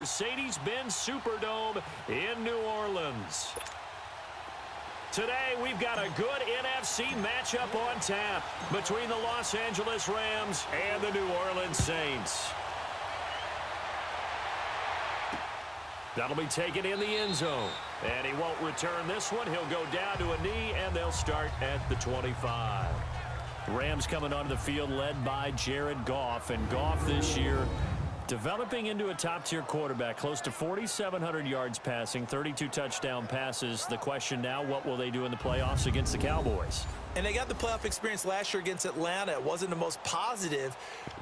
Mercedes-Benz Superdome in New Orleans. Today, we've got a good NFC matchup on tap between the Los Angeles Rams and the New Orleans Saints. That'll be taken in the end zone. And he won't return this one. He'll go down to a knee, and they'll start at the 25. Rams coming onto the field led by Jared Goff. And Goff this year developing into a top-tier quarterback, close to 4,700 yards passing, 32 touchdown passes. The question now, what will they do in the playoffs against the Cowboys? And they got the playoff experience last year against Atlanta. It wasn't the most positive,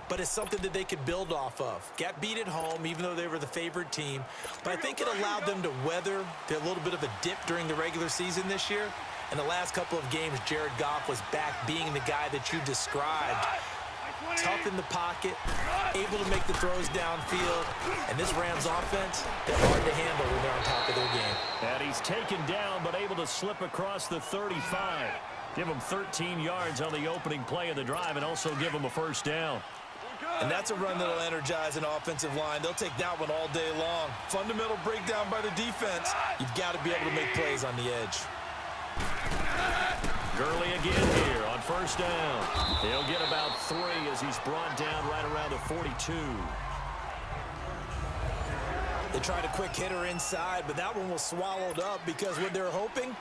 but it's something that they could build off of. Got beat at home, even though they were the favored team. But I think it allowed them to weather a little bit of a dip during the regular season this year. In the last couple of games, Jared Goff was back being the guy that you described. Tough in the pocket, able to make the throws downfield. And this Rams offense, they're hard to handle when they're on top of their game. And he's taken down, but able to slip across the 35. Give him 13 yards on the opening play of the drive and also give him a first down. And that's a run that'll energize an offensive line. They'll take that one all day long. Fundamental breakdown by the defense. You've got to be able to make plays on the edge. Gurley again here on first down. He'll get about 3 as he's brought down right around the 42. They tried a quick hitter inside, but that one was swallowed up because what they're hoping,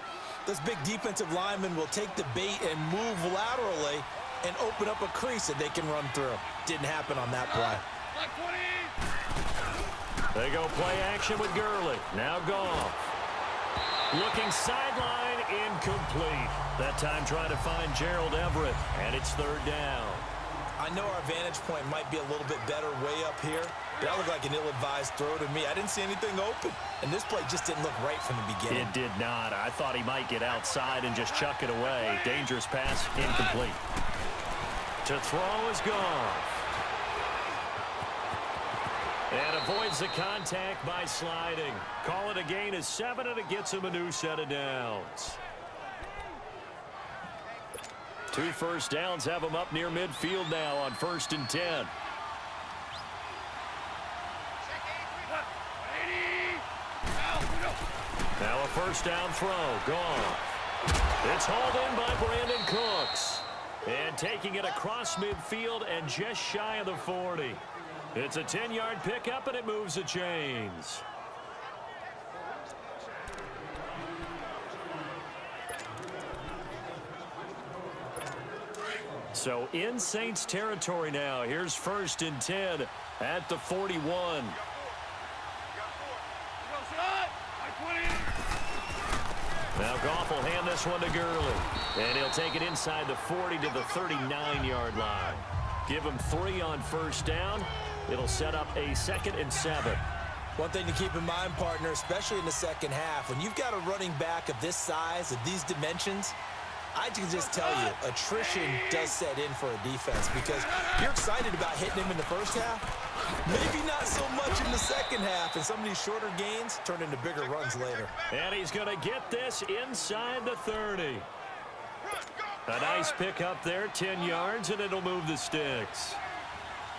those big defensive linemen will take the bait and move laterally and open up a crease that they can run through. Didn't happen on that play. They go play action with Gurley. Now Goff. Looking sideline, incomplete. That time trying to find Gerald Everett, and it's third down. I know our vantage point might be a little bit better way up here, but that looked like an ill-advised throw to me. I didn't see anything open, and this play just didn't look right from the beginning. It did not. I thought he might get outside and just chuck it away. Dangerous pass, incomplete. To throw is Goff. And avoids the contact by sliding. Call it a gain of 7, and it gets him a new set of downs. 2 first downs have him up near midfield now on 1st and 10. Now a first down throw. Goff. It's hauled in by Brandon Cooks. And taking it across midfield and just shy of the 40. It's a 10-yard pickup, and it moves the chains. So in Saints territory now. Here's 1st and 10 at the 41. Now Goff will hand this one to Gurley. And he'll take it inside the 40 to the 39-yard line. Give him 3 on first down. It'll set up a 2nd and 7. One thing to keep in mind, partner, especially in the second half, when you've got a running back of this size, of these dimensions, I can just tell you, attrition does set in for a defense because you're excited about hitting him in the first half. Maybe not so much in the second half, and some of these shorter gains turn into bigger runs later. And he's going to get this inside the 30. A nice pickup there, 10 yards, and it'll move the sticks.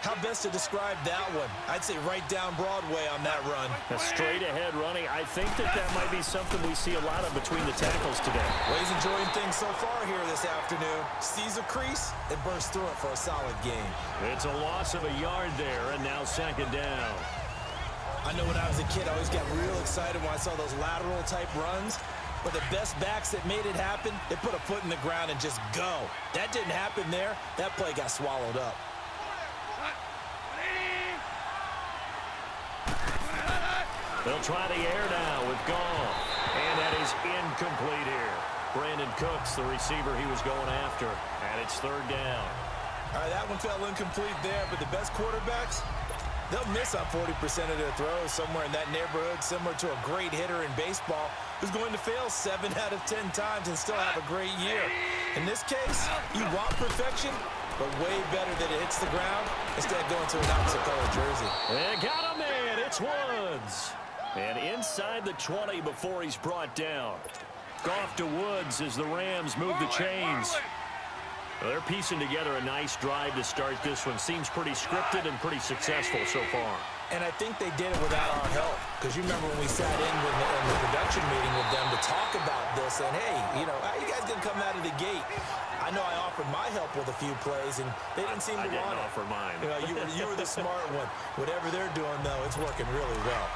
How best to describe that one? I'd say right down Broadway on that run. A straight-ahead running. I think that might be something we see a lot of between the tackles today. Well, he's enjoying things so far here this afternoon. Sees a crease and bursts through it for a solid gain. It's a loss of a yard there, and now 2nd down. I know when I was a kid, I always got real excited when I saw those lateral-type runs. But the best backs that made it happen, they put a foot in the ground and just go. That didn't happen there. That play got swallowed up. They'll try the air now with Goff. And that is incomplete here. Brandon Cooks, the receiver he was going after. And it's 3rd down. All right, that one fell incomplete there, but the best quarterbacks, they'll miss on 40% of their throws somewhere in that neighborhood, similar to a great hitter in baseball who's going to fail 7 out of 10 times and still have a great year. In this case, you want perfection, but way better that it hits the ground instead of going to an opposite color jersey. They got him in. It's Woods. And inside the 20 before he's brought down. Goff to Woods as the Rams move the chains. Well, they're piecing together a nice drive to start this one. Seems pretty scripted and pretty successful so far. And I think they did it without our help. Because you remember when we sat in the production meeting with them to talk about this, and hey, how you guys going to come out of the gate? I know I offered my help with a few plays, and they didn't seem to want it. I didn't offer mine. You were the smart one. Whatever they're doing, though, it's working really well.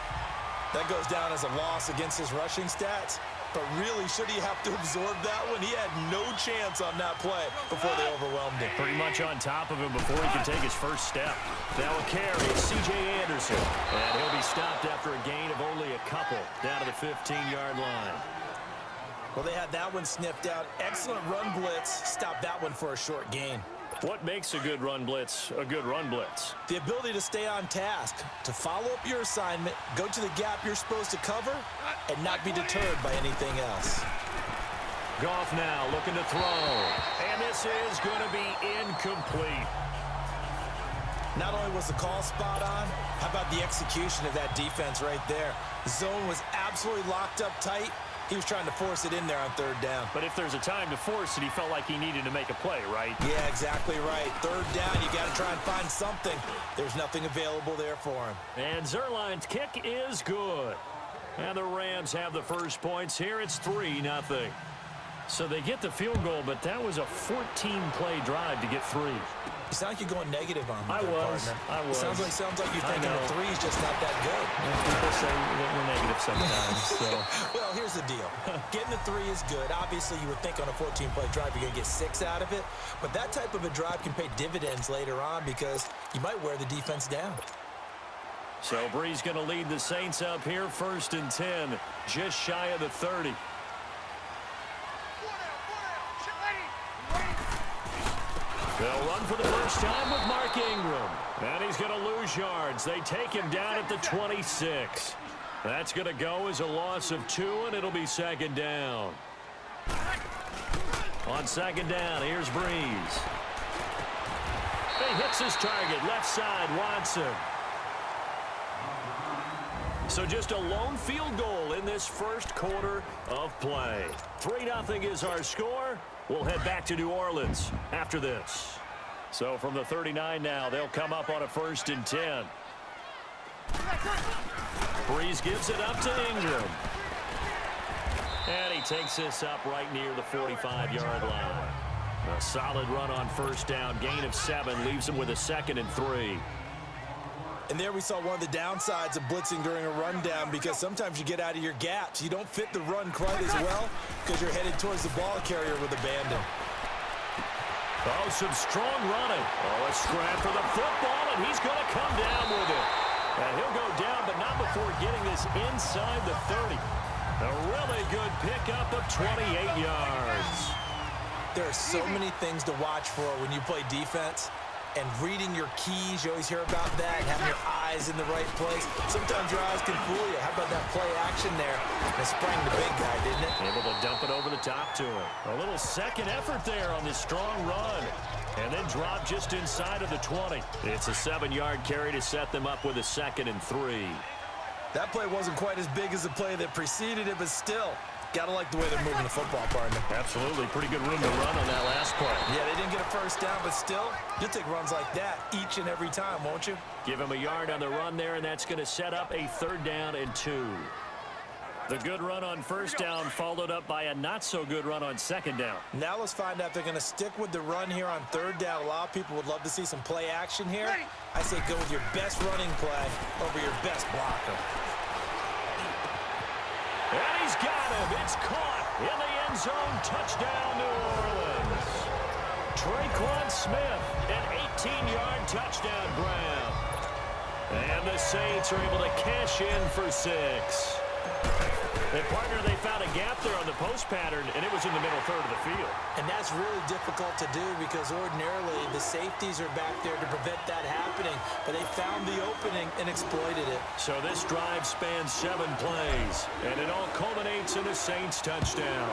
That goes down as a loss against his rushing stats. But really, should he have to absorb that one? He had no chance on that play before they overwhelmed him. Pretty much on top of him before he can take his first step. Now a carry, C.J. Anderson. And he'll be stopped after a gain of only a couple down to the 15-yard line. Well, they had that one sniffed out. Excellent run blitz. Stopped that one for a short gain. What makes a good run blitz a good run blitz? The ability to stay on task, to follow up your assignment, go to the gap you're supposed to cover, and not be deterred by anything else. Goff now looking to throw. And this is going to be incomplete. Not only was the call spot on, how about the execution of that defense right there? The zone was absolutely locked up tight. He was trying to force it in there on third down. But if there's a time to force it, he felt like he needed to make a play, right? Yeah, exactly right. Third down, you got to try and find something. There's nothing available there for him. And Zerline's kick is good. And the Rams have the first points here. It's 3-0. So they get the field goal, but that was a 14-play drive to get 3. You sound like you're going negative on me, I was. Sounds like you're thinking the 3's just not that good. People say we're negative sometimes. So. Well, here's the deal. Getting the 3 is good. Obviously, you would think on a 14-play drive you're going to get 6 out of it. But that type of a drive can pay dividends later on because you might wear the defense down. So Bree's going to lead the Saints up here, 1st and 10, just shy of the 30. They'll run for the first time with Mark Ingram. And he's going to lose yards. They take him down at the 26. That's going to go as a loss of 2, and it'll be 2nd down. On 2nd down, here's Breeze. He hits his target, left side, Watson. So just a lone field goal in this first quarter of play. 3-0 is our score. We'll head back to New Orleans after this. So from the 39 now, they'll come up on a 1st and 10. Breeze gives it up to Ingram. And he takes this up right near the 45-yard line. A solid run on 1st down. Gain of 7 leaves him with a 2nd and 3. And there we saw one of the downsides of blitzing during a rundown because sometimes you get out of your gaps. You don't fit the run quite as well because you're headed towards the ball carrier with abandon. Oh, some strong running. Oh, a scrap for the football, and he's going to come down with it. And he'll go down, but not before getting this inside the 30. A really good pickup of 28 yards. There are so many things to watch for when you play defense. And reading your keys, you always hear about that, having your eyes in the right place. Sometimes your eyes can fool you. How about that play action there? It sprang the big guy, didn't it? Able to dump it over the top to him. A little second effort there on this strong run. And then drop just inside of the 20. It's a 7-yard carry to set them up with a 2nd and 3. That play wasn't quite as big as the play that preceded it, but still. Gotta like the way they're moving the football, partner. Absolutely. Pretty good room to run on that last play. Yeah, they didn't get a first down, but still, you'll take runs like that each and every time, won't you? Give him a yard on the run there, and that's going to set up a 3rd down and 2. The good run on 1st down followed up by a not-so-good run on 2nd down. Now let's find out if they're going to stick with the run here on 3rd down. A lot of people would love to see some play action here. I say go with your best running play over your best blocker. And he's got him. It's caught in the end zone. Touchdown, New Orleans. Traquan Smith, an 18-yard touchdown grab. And the Saints are able to cash in for 6. And, partner, they found a gap there on the post pattern, and it was in the middle third of the field. And that's really difficult to do because ordinarily the safeties are back there to prevent that happening. But they found the opening and exploited it. So this drive spans 7 plays, and it all culminates in a Saints touchdown.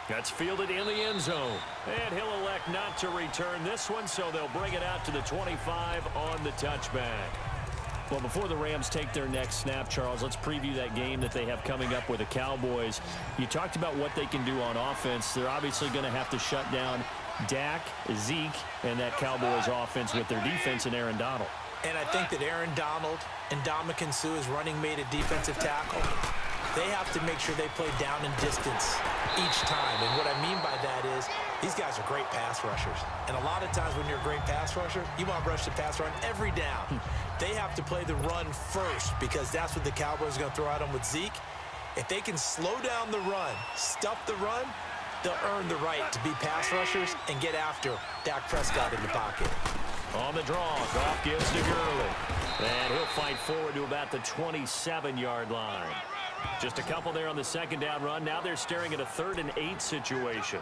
That's fielded in the end zone. And he'll elect not to return this one, so they'll bring it out to the 25 on the touchback. Well, before the Rams take their next snap, Charles, let's preview that game that they have coming up with the Cowboys. You talked about what they can do on offense. They're obviously going to have to shut down Dak, Zeke, and that Cowboys offense with their defense and Aaron Donald. And I think that Aaron Donald and Ndamukong Suh, his running mate at defensive tackle, they have to make sure they play down and distance each time. And what I mean by that is these guys are great pass rushers. And a lot of times when you're a great pass rusher, you want to rush the passer on every down. They have to play the run first because that's what the Cowboys are going to throw at them with Zeke. If they can slow down the run, stuff the run, they'll earn the right to be pass rushers and get after Dak Prescott in the pocket. On the draw, Goff gives to Gurley. And he'll fight forward to about the 27-yard line. Just a couple there on the second down run. Now they're staring at a 3rd and 8 situation.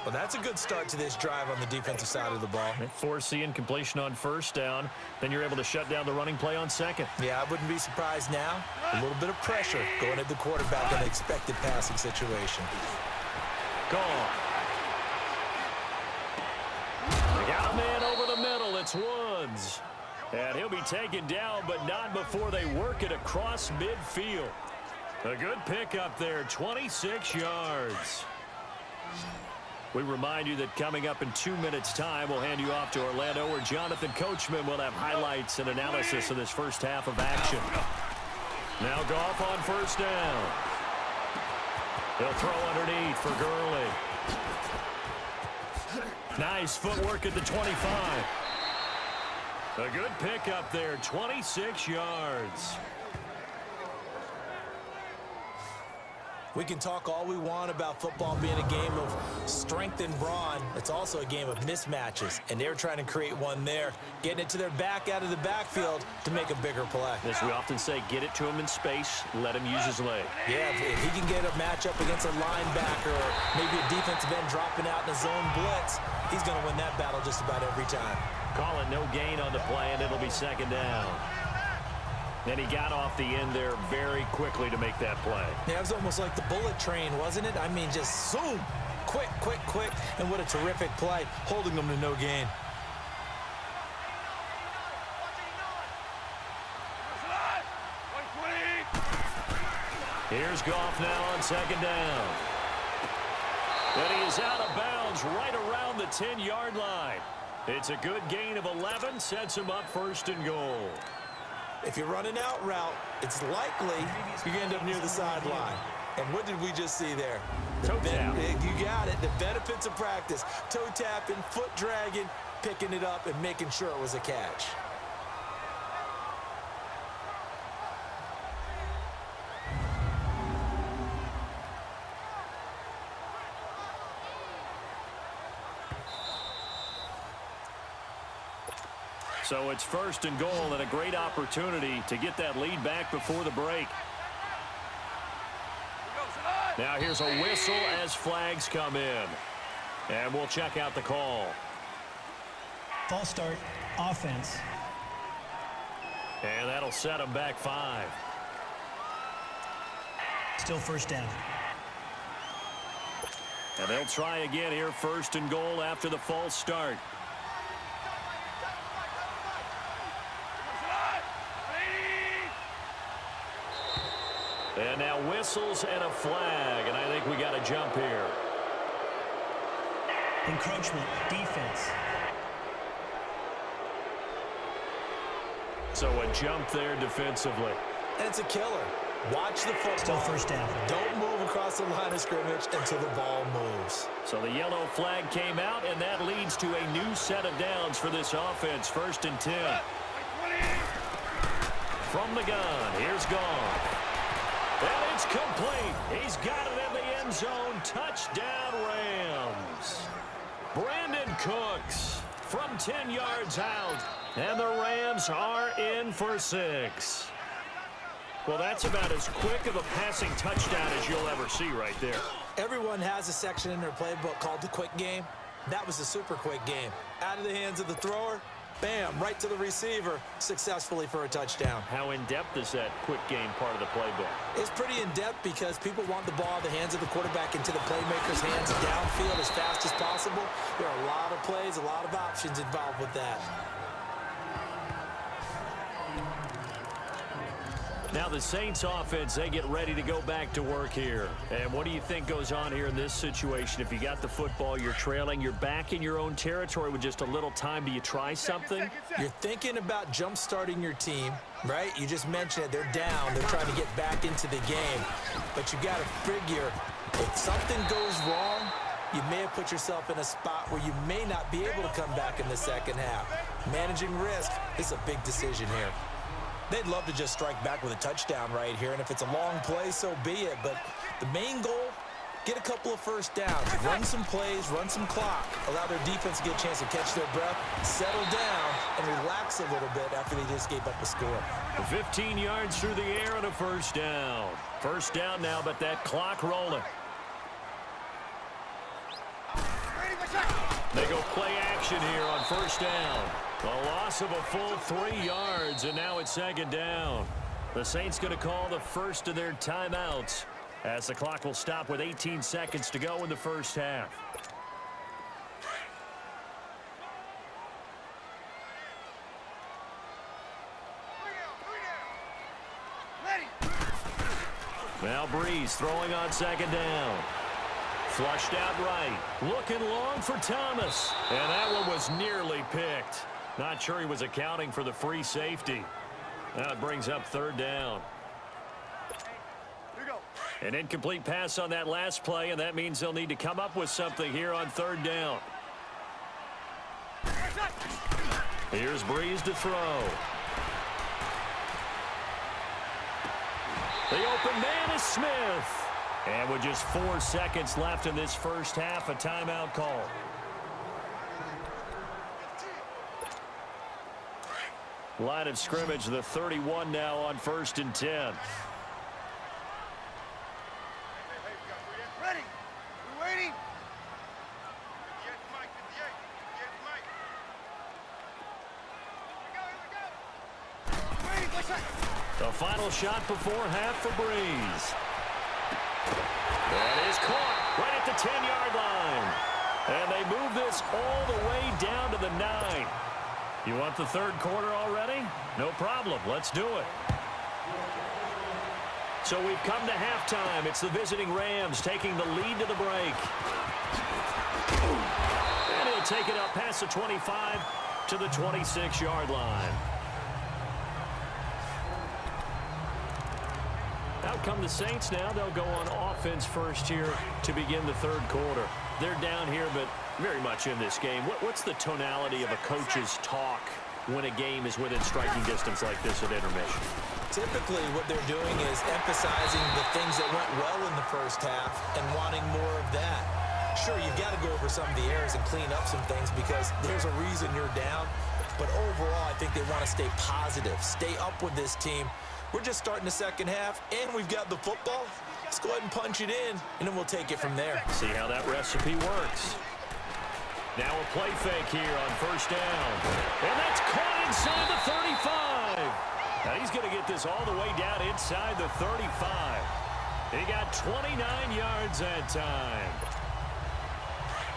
Well, that's a good start to this drive on the defensive side of the ball. Foreseeing completion on first down. Then you're able to shut down the running play on second. Yeah, I wouldn't be surprised now. A little bit of pressure going at the quarterback in an expected passing situation. Gone. They got a man over the middle. It's Woods. And he'll be taken down, but not before they work it across midfield. A good pickup there, 26 yards. We remind you that coming up in 2 minutes' time, we'll hand you off to Orlando, where Jonathan Coachman will have highlights and analysis of this first half of action. Now Goff on first down. He'll throw underneath for Gurley. Nice footwork at the 25. A good pickup there, 26 yards. We can talk all we want about football being a game of strength and brawn. It's also a game of mismatches, and they're trying to create one there, getting it to their back out of the backfield to make a bigger play. As we often say, get it to him in space, let him use his leg. Yeah, if he can get a matchup against a linebacker or maybe a defensive end dropping out in a zone blitz, he's going to win that battle just about every time. Call it no gain on the play, and it'll be second down. And he got off the end there very quickly to make that play. Yeah, it was almost like the bullet train, wasn't it? I mean, just zoom, quick, quick, quick, and what a terrific play, holding them to no gain. Here's Goff now on second down. And he is out of bounds right around the 10-yard line. It's a good gain of 11, sets him up first and goal. If you're running out route, it's likely you're going to end up near the sideline. And what did we just see there? Toe tap. You got it. The benefits of practice. Toe tapping, foot dragging, picking it up, and making sure it was a catch. So it's first and goal, and a great opportunity to get that lead back before the break. Now here's a whistle as flags come in. And we'll check out the call. False start, offense. And that'll set them back 5. Still first down. And they'll try again here, first and goal after the false start. And now whistles and a flag, and I think we got a jump here. Encroachment, defense. So a jump there defensively. And it's a killer. Watch the football. Still first down. Don't move across the line of scrimmage until the ball moves. So the yellow flag came out, and that leads to a new set of downs for this offense. First and 10. From the gun, here's Goff. And it's complete. He's got it in the end zone. Touchdown, Rams. Brandon Cooks from 10 yards out. And the Rams are in for 6. Well, that's about as quick of a passing touchdown as you'll ever see right there. Everyone has a section in their playbook called the quick game. That was a super quick game. Out of the hands of the thrower, bam, right to the receiver, successfully for a touchdown. How in-depth is that quick game part of the playbook? It's pretty in-depth because people want the ball out of the hands of the quarterback into the playmaker's hands downfield as fast as possible. There are a lot of plays, a lot of options involved with that. Now the Saints offense, they get ready to go back to work here. And what do you think goes on here in this situation? If you got the football, you're trailing, you're back in your own territory with just a little time. Do you try something? You're thinking about jump-starting your team, right? You just mentioned it. They're down. They're trying to get back into the game. But you got to figure, if something goes wrong, you may have put yourself in a spot where you may not be able to come back in the second half. Managing risk is a big decision here. They'd love to just strike back with a touchdown right here, and if it's a long play, so be it. But the main goal, get a couple of first downs, run some plays, run some clock, allow their defense to get a chance to catch their breath, settle down, and relax a little bit after they just gave up a score. 15 yards through the air and a first down. First down now, but that clock rolling. They go play action here on first down. A loss of a full 3 yards, and now it's second down. The Saints going to call the first of their timeouts as the clock will stop with 18 seconds to go in the first half. Now Breeze throwing on second down. Flushed out right. Looking long for Thomas. And that one was nearly picked. Not sure he was accounting for the free safety. Now it brings up third down. An incomplete pass on that last play, and that means they'll need to come up with something here on third down. Here's Breeze to throw. The open man is Smith. And with just 4 seconds left in this first half, a timeout call. Line of scrimmage, the 31 now on 1st and 10. Ready? We're waiting. The final shot before half for Breeze. That is caught right at the 10-yard line. And they move this all the way down to the 9. You want the third quarter already? No problem. Let's do it. So we've come to halftime. It's the visiting Rams taking the lead to the break. And he'll take it up past the 25 to the 26-yard line. Out come the Saints now. They'll go on offense first here to begin the third quarter. They're down here, but very much in this game. What's the tonality of a coach's talk when a game is within striking distance like this at intermission? Typically, what they're doing is emphasizing the things that went well in the first half and wanting more of that. Sure, you've got to go over some of the errors and clean up some things because there's a reason you're down. But overall, I think they want to stay positive, stay up with this team. We're just starting the second half, and we've got the football. Let's go ahead and punch it in, and then we'll take it from there. See how that recipe works. Now a play fake here on first down. And that's caught inside the 35. Now he's going to get this all the way down inside the 35. He got 29 yards that time.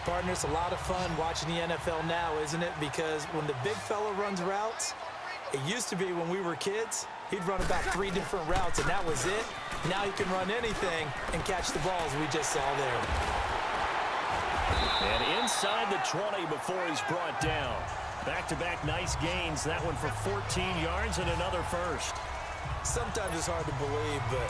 Partner, it's a lot of fun watching the NFL now, isn't it? Because when the big fella runs routes, it used to be when we were kids, he'd run about 3 different routes, and that was it. Now he can run anything and catch the balls we just saw there. And inside the 20 before he's brought down. Back-to-back nice gains. That one for 14 yards and another first. Sometimes it's hard to believe, but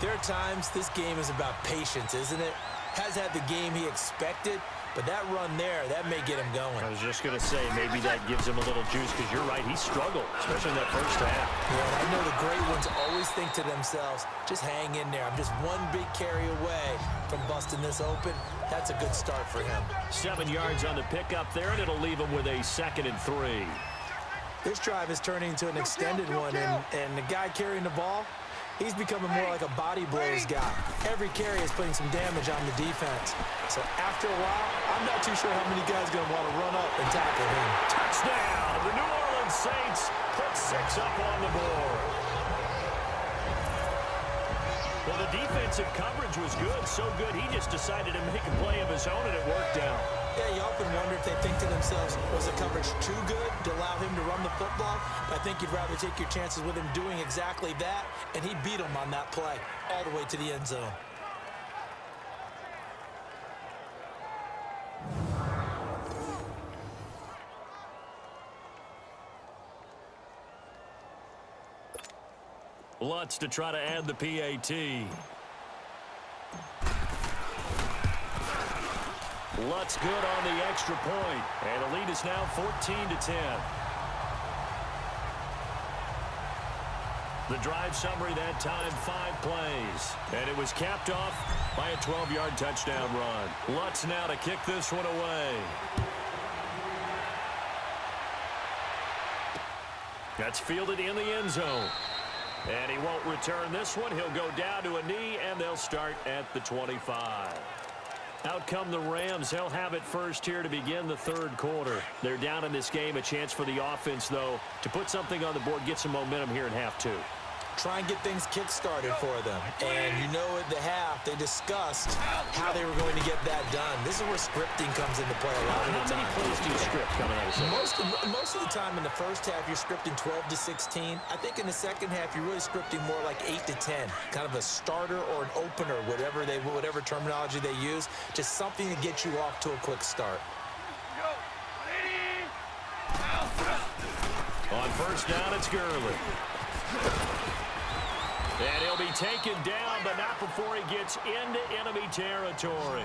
there are times this game is about patience, isn't it? Has had the game he expected, but that run there, that may get him going. I was just going to say, maybe that gives him a little juice because you're right, he struggled, especially in that first half. Yeah, I know the great ones always think to themselves, just hang in there. I'm just one big carry away from busting this open. That's a good start for him. 7 yards on the pickup there, and it'll leave him with a 2nd and 3. This drive is turning into an extended one, and the guy carrying the ball, he's becoming more like a body blows guy. Every carry is putting some damage on the defense. So after a while, I'm not too sure how many guys are going to want to run up and tackle him. Touchdown! The New Orleans Saints put 6 up on the board. Well, the defensive coverage was good, so good he just decided to make a play of his own, and it worked out. Yeah, you often wonder if they think to themselves, was the coverage too good to allow him to run the football? I think you'd rather take your chances with him doing exactly that, and he beat him on that play all the way to the end zone. Lutz to try to add the PAT. Lutz good on the extra point, and the lead is now 14-10. The drive summary that time, 5 plays, and it was capped off by a 12-yard touchdown run. Lutz now to kick this one away. That's fielded in the end zone. And he won't return this one. He'll go down to a knee, and they'll start at the 25. Out come the Rams. They'll have it first here to begin the third quarter. They're down in this game. A chance for the offense, though, to put something on the board, get some momentum here in half two. Try and get things kick-started for them. And you know at the half, they discussed how they were going to get that done. This is where scripting comes into play a lot of the time. How many plays do you script coming out of second? Most of the time in the first half, you're scripting 12 to 16. I think in the second half, you're really scripting more like 8 to 10. Kind of a starter or an opener, whatever terminology they use. Just something to get you off to a quick start. On first down, it's Gurley. And he'll be taken down, but not before he gets into enemy territory.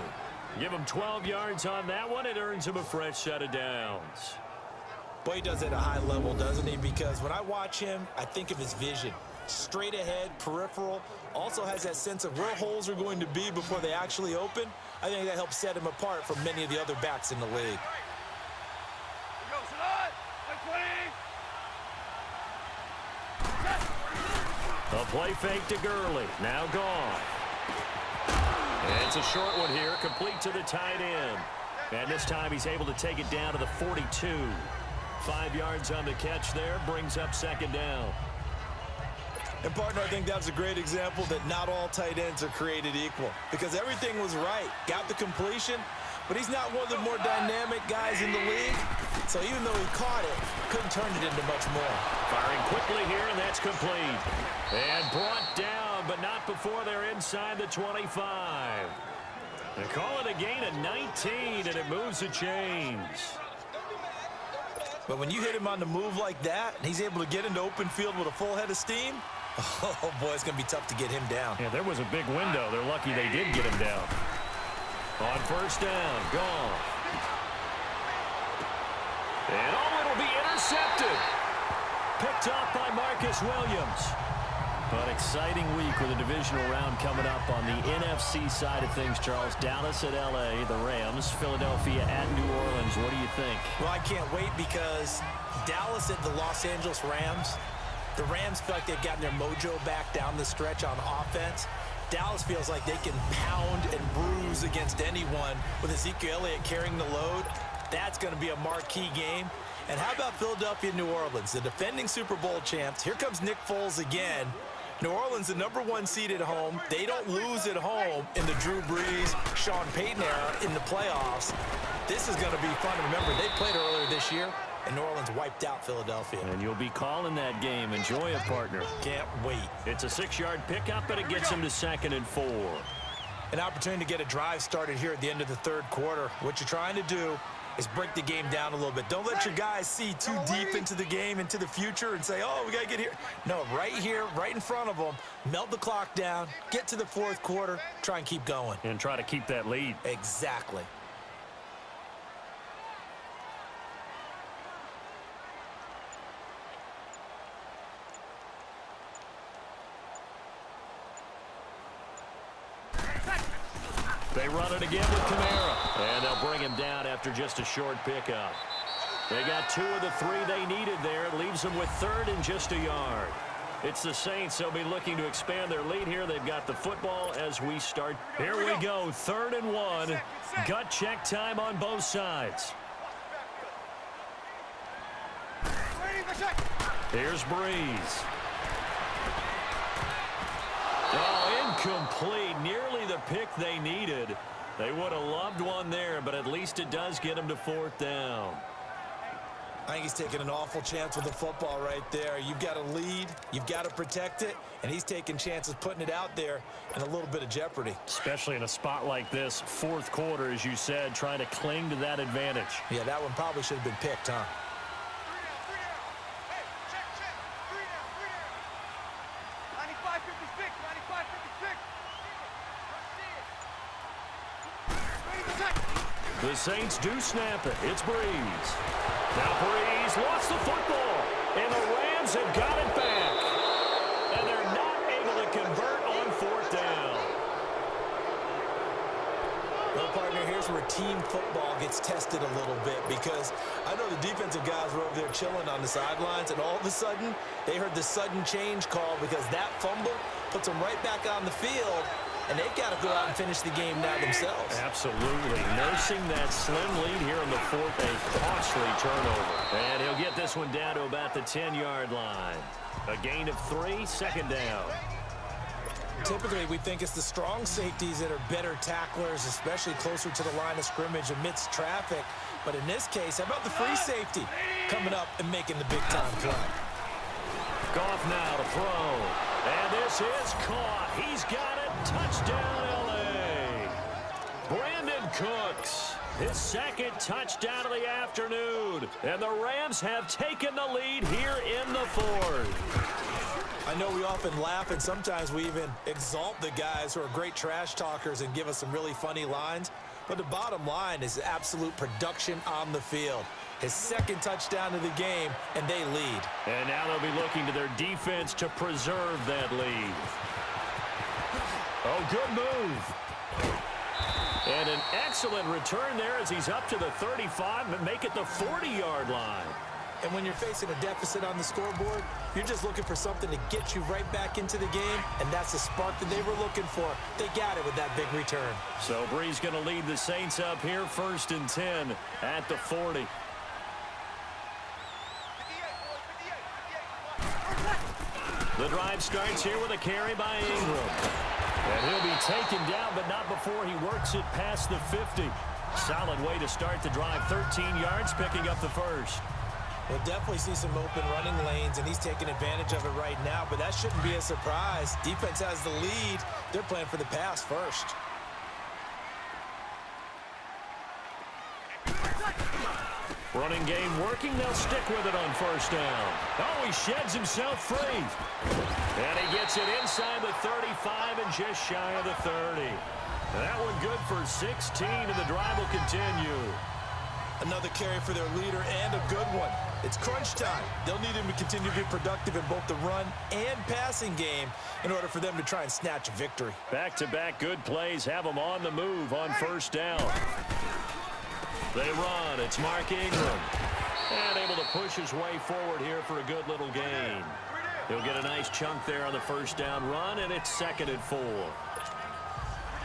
Give him 12 yards on that one. It earns him a fresh set of downs. Boy, he does it at a high level, doesn't he? Because when I watch him, I think of his vision. Straight ahead, peripheral. Also has that sense of where holes are going to be before they actually open. I think that helps set him apart from many of the other backs in the league. A play fake to Gurley. Now gone. And it's a short one here, complete to the tight end. And this time he's able to take it down to the 42. 5 yards on the catch there, brings up second down. And, partner, I think that was a great example that not all tight ends are created equal. Because everything was right. Got the completion, but he's not one of the more dynamic guys in the league. So even though he caught it, couldn't turn it into much more. Firing quickly here, and that's complete. And brought down, but not before they're inside the 25. They call it a gain of 19, and it moves the chains. But when you hit him on the move like that, and he's able to get into open field with a full head of steam, oh, boy, it's going to be tough to get him down. Yeah, there was a big window. They're lucky they did get him down. On first down, gone. And it'll be intercepted. Picked off by Marcus Williams. An exciting week with a divisional round coming up on the NFC side of things, Charles. Dallas at L.A., the Rams, Philadelphia at New Orleans. What do you think? Well, I can't wait because Dallas at the Los Angeles Rams. The Rams feel like they've gotten their mojo back down the stretch on offense. Dallas feels like they can pound and bruise against anyone with Ezekiel Elliott carrying the load. That's going to be a marquee game. And how about Philadelphia, New Orleans, the defending Super Bowl champs? Here comes Nick Foles again. New Orleans, the #1 seed at home. They don't lose at home in the Drew Brees, Sean Payton era in the playoffs. This is going to be fun. Remember, they played earlier this year, and New Orleans wiped out Philadelphia. And you'll be calling that game. Enjoy it, partner. Can't wait. It's a 6-yard pickup, and it gets him to 2nd and 4. An opportunity to get a drive started here at the end of the third quarter. What you're trying to do is break the game down a little bit. Don't let your guys see too deep into the game, into the future, and say, oh, we got to get here. No, right here, right in front of them, melt the clock down, get to the fourth quarter, try and keep going. And try to keep that lead. Exactly. They run it again with Kamara. And they'll bring him down after just a short pickup. They got 2 of the 3 they needed there. It leaves them with 3rd and just a yard. It's the Saints. They'll be looking to expand their lead here. They've got the football as we start. Here we go. 3rd and 1. Gut check time on both sides. Here's Breeze. Oh, Incomplete. Nearly the pick they needed. They would have loved one there, but at least it does get them to 4th down. I think he's taking an awful chance with the football right there. You've got to lead, you've got to protect it, and he's taking chances putting it out there in a little bit of jeopardy. Especially in a spot like this, 4th quarter, as you said, trying to cling to that advantage. Yeah, that one probably should have been picked, huh? The Saints do snap it. It's Breeze. Now Breeze lost the football, and the Rams have got it back. And they're not able to convert on 4th down. Well, partner, here's where team football gets tested a little bit, because I know the defensive guys were over there chilling on the sidelines, and all of a sudden, they heard the sudden change call because that fumble puts them right back on the field. And they've got to go out and finish the game now themselves. Absolutely. Nursing that slim lead here in the 4th, a costly turnover. And he'll get this one down to about the 10-yard line. A gain of 3, 2nd down. Typically, we think it's the strong safeties that are better tacklers, especially closer to the line of scrimmage amidst traffic. But in this case, how about the free safety coming up and making the big-time play? Goff now to throw. And this is caught. He's got it. Touchdown, L.A. Brandon Cooks, his 2nd touchdown of the afternoon. And the Rams have taken the lead here in the 4th. I know we often laugh, and sometimes we even exalt the guys who are great trash talkers and give us some really funny lines. But the bottom line is absolute production on the field. His 2nd touchdown of the game, and they lead. And now they'll be looking to their defense to preserve that lead. Oh, good move. And an excellent return there as he's up to the 35 and make it the 40-yard line. And when you're facing a deficit on the scoreboard, you're just looking for something to get you right back into the game, and that's the spark that they were looking for. They got it with that big return. So Breeze going to lead the Saints up here, 1st and 10 at the 40. The drive starts here with a carry by Ingram. And he'll be taken down, but not before he works it past the 50. Solid way to start the drive. 13 yards, picking up the 1st. We'll definitely see some open running lanes, and he's taking advantage of it right now, but that shouldn't be a surprise. Defense has the lead. They're playing for the pass first. Running game working. They'll stick with it on 1st down. Oh, he sheds himself free. And he gets it inside the 35 and just shy of the 30. That one good for 16, and the drive will continue. Another carry for their leader, and a good one. It's crunch time. They'll need him to continue to be productive in both the run and passing game in order for them to try and snatch a victory. Back-to-back good plays have them on the move on 1st down. They run. It's Mark Ingram. And able to push his way forward here for a good little gain. He'll get a nice chunk there on the 1st down run, and it's 2nd and 4.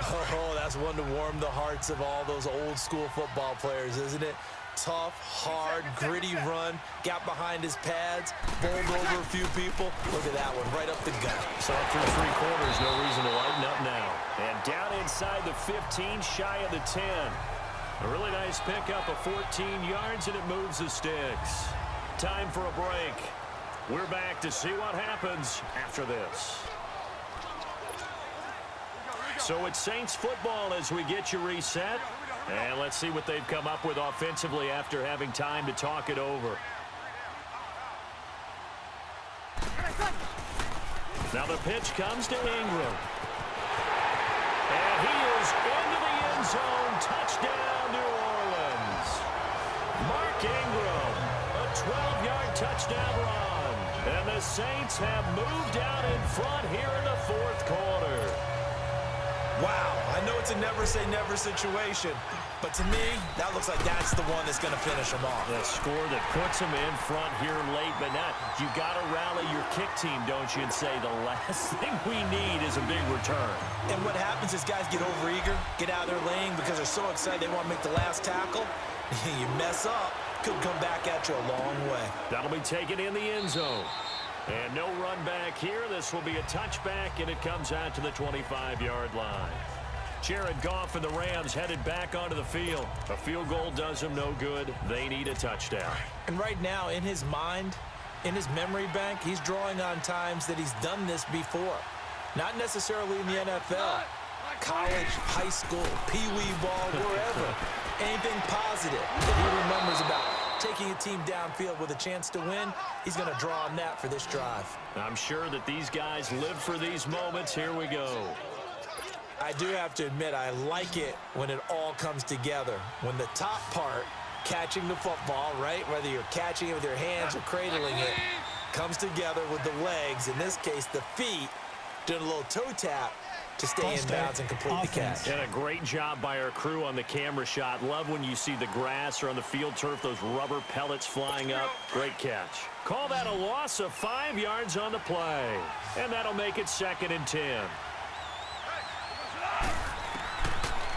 Oh, that's one to warm the hearts of all those old school football players, isn't it? Tough, hard, gritty run, got behind his pads, bowled over a few people. Look at that one, right up the gut. So through 3 quarters, no reason to lighten up now. And down inside the 15, shy of the 10. A really nice pickup of 14 yards, and it moves the sticks. Time for a break. We're back to see what happens after this. So it's Saints football as we get you reset. And let's see what they've come up with offensively after having time to talk it over. Now the pitch comes to Ingram. And he is into the end zone. Touchdown, New Orleans. Mark Ingram, a 12-yard touchdown run. And the Saints have moved out in front here in the 4th quarter. Wow, I know it's a never-say-never situation, but to me, that looks like that's the one that's going to finish them off. The score that puts them in front here late, but not. You got to rally your kick team, don't you, and say the last thing we need is a big return. And what happens is guys get overeager, get out of their lane because they're so excited they want to make the last tackle. You mess up, could come back at you a long way. That'll be taken in the end zone. And no run back here. This will be a touchback, and it comes out to the 25-yard line. Jared Goff and the Rams headed back onto the field. A field goal does them no good. They need a touchdown. And right now, in his mind, in his memory bank, he's drawing on times that he's done this before. Not necessarily in the NFL. College, high school, pee-wee ball, wherever. Anything positive that he remembers about taking a team downfield with a chance to win, he's going to draw on that for this drive. I'm sure that these guys live for these moments. Here we go. I do have to admit, I like it when it all comes together. When the top part, catching the football, right, whether you're catching it with your hands or cradling it, comes together with the legs, in this case the feet, doing a little toe tap to stay in bounds and complete the catch. And a great job by our crew on the camera shot. Love when you see the grass or on the field turf, those rubber pellets flying up. Great catch. Call that a loss of 5 yards on the play. And that'll make it 2nd and 10.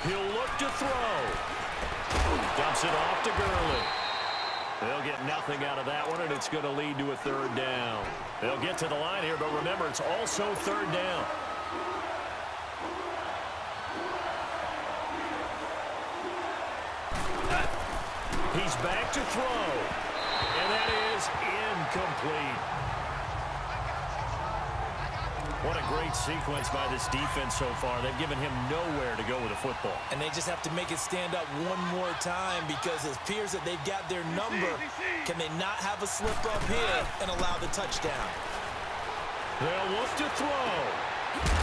He'll look to throw. Dumps it off to Gurley. They'll get nothing out of that one, and it's going to lead to a 3rd down. They'll get to the line here, but remember, it's also 3rd down. He's back to throw, and that is incomplete. What a great sequence by this defense so far. They've given him nowhere to go with the football. And they just have to make it stand up one more time because it appears that they've got their number. Can they not have a slip up here and allow the touchdown? They'll look to throw.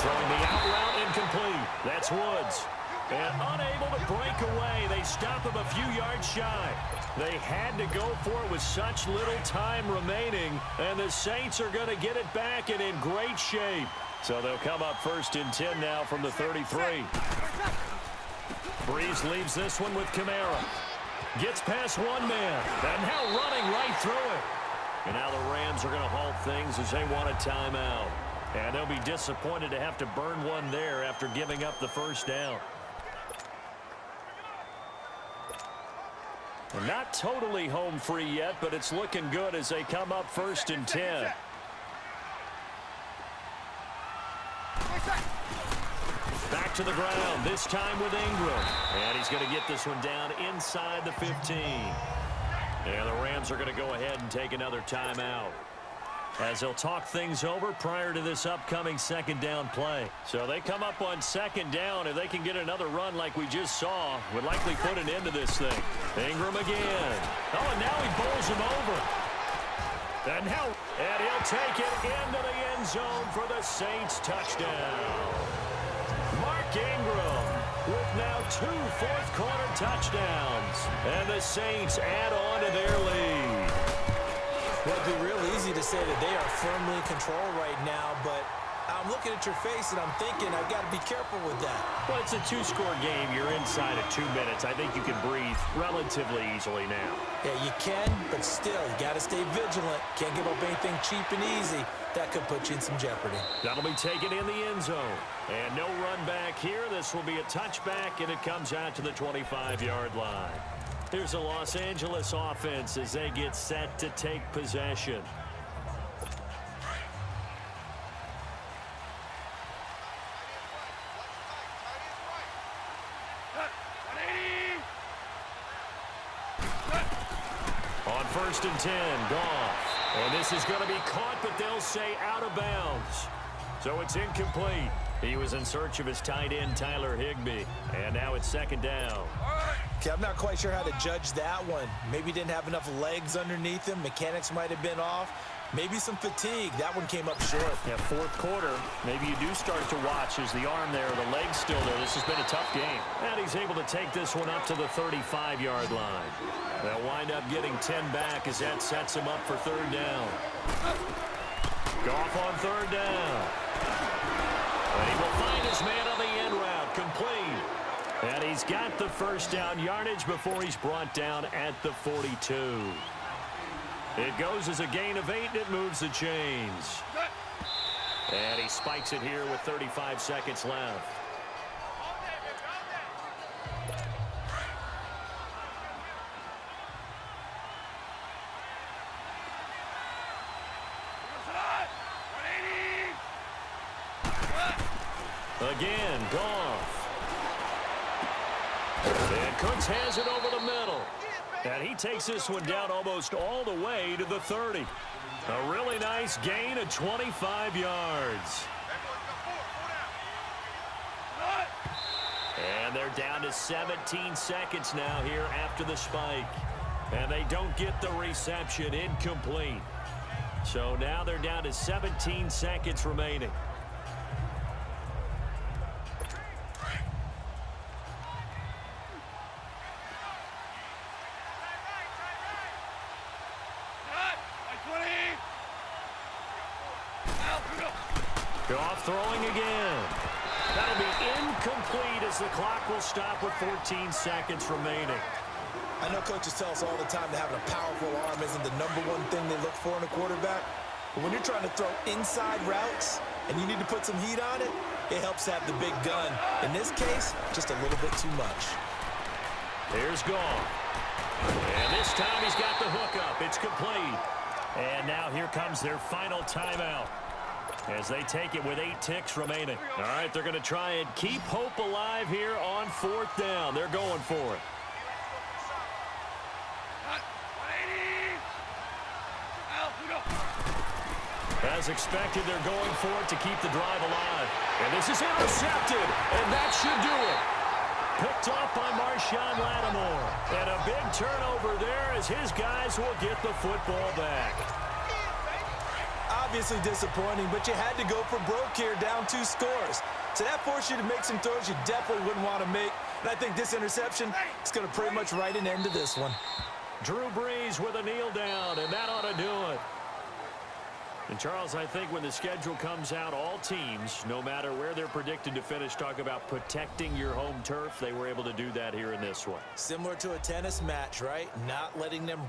Throwing the out route incomplete. That's Woods. And unable to break away, they stop him a few yards shy. They had to go for it with such little time remaining, and the Saints are going to get it back and in great shape. So they'll come up 1st and 10 now from the 33. Breeze leaves this one with Kamara. Gets past one man, and now running right through it. And now the Rams are going to halt things as they want a timeout. And they'll be disappointed to have to burn one there after giving up the 1st down. Not totally home free yet, but it's looking good as they come up 1st and 10. Back to the ground, this time with Ingram. And he's going to get this one down inside the 15. And the Rams are going to go ahead and take another timeout, as they'll talk things over prior to this upcoming 2nd down play. So they come up on 2nd down. If they can get another run like we just saw, would likely put an end to this thing. Ingram again. Oh, and now he bowls him over. And he'll take it into the end zone for the Saints touchdown. Mark Ingram with now 2 fourth-quarter touchdowns. And the Saints add on to their lead. Well, it'd be real easy to say that they are firmly in control right now, but I'm looking at your face and I'm thinking I've got to be careful with that. Well, it's a 2-score game. You're inside of 2 minutes. I think you can breathe relatively easily now. Yeah, you can, but still, you got to stay vigilant. Can't give up anything cheap and easy. That could put you in some jeopardy. That'll be taken in the end zone. And no run back here. This will be a touchback, and it comes out to the 25-yard line. Here's the Los Angeles offense as they get set to take possession. On 1st and 10, Goff. And this is going to be caught, but they'll say out of bounds. So it's incomplete. He was in search of his tight end, Tyler Higbee. And now it's 2nd down. Okay, I'm not quite sure how to judge that one. Maybe didn't have enough legs underneath him. Mechanics might have been off. Maybe some fatigue. That one came up short. Yeah, 4th quarter. Maybe you do start to watch as the arm there, the leg's still there. This has been a tough game. And he's able to take this one up to the 35-yard line. They'll wind up getting 10 back as that sets him up for 3rd down. Goff on 3rd down. And he will find his man on the end route, complete. And he's got the 1st down yardage before he's brought down at the 42. It goes as a gain of 8, and it moves the chains. And he spikes it here with 35 seconds left. Again, Goff. And Cooks has it over the middle. And he takes this one down almost all the way to the 30. A really nice gain of 25 yards. And they're down to 17 seconds now here after the spike. And they don't get the reception. Incomplete. So now they're down to 17 seconds remaining. Goff throwing again. That'll be incomplete as the clock will stop with 14 seconds remaining. I know coaches tell us all the time that having a powerful arm isn't the #1 thing they look for in a quarterback. But when you're trying to throw inside routes and you need to put some heat on it, it helps to have the big gun. In this case, just a little bit too much. Here's Goff. And this time he's got the hookup. It's complete. And now here comes their final timeout as they take it with 8 ticks remaining. All right, they're going to try and keep hope alive here on 4th down. They're going for it. As expected, they're going for it to keep the drive alive. And this is intercepted, and that should do it. Picked off by Marshawn Lattimore. And a big turnover there as his guys will get the football back. Obviously disappointing, but you had to go for broke here, down 2 scores. So that forced you to make some throws you definitely wouldn't want to make. And I think this interception is going to pretty much write an end to this one. Drew Brees with a kneel down, and that ought to do it. And, Charles, I think when the schedule comes out, all teams, no matter where they're predicted to finish, talk about protecting your home turf. They were able to do that here in this one. Similar to a tennis match, right? Not letting them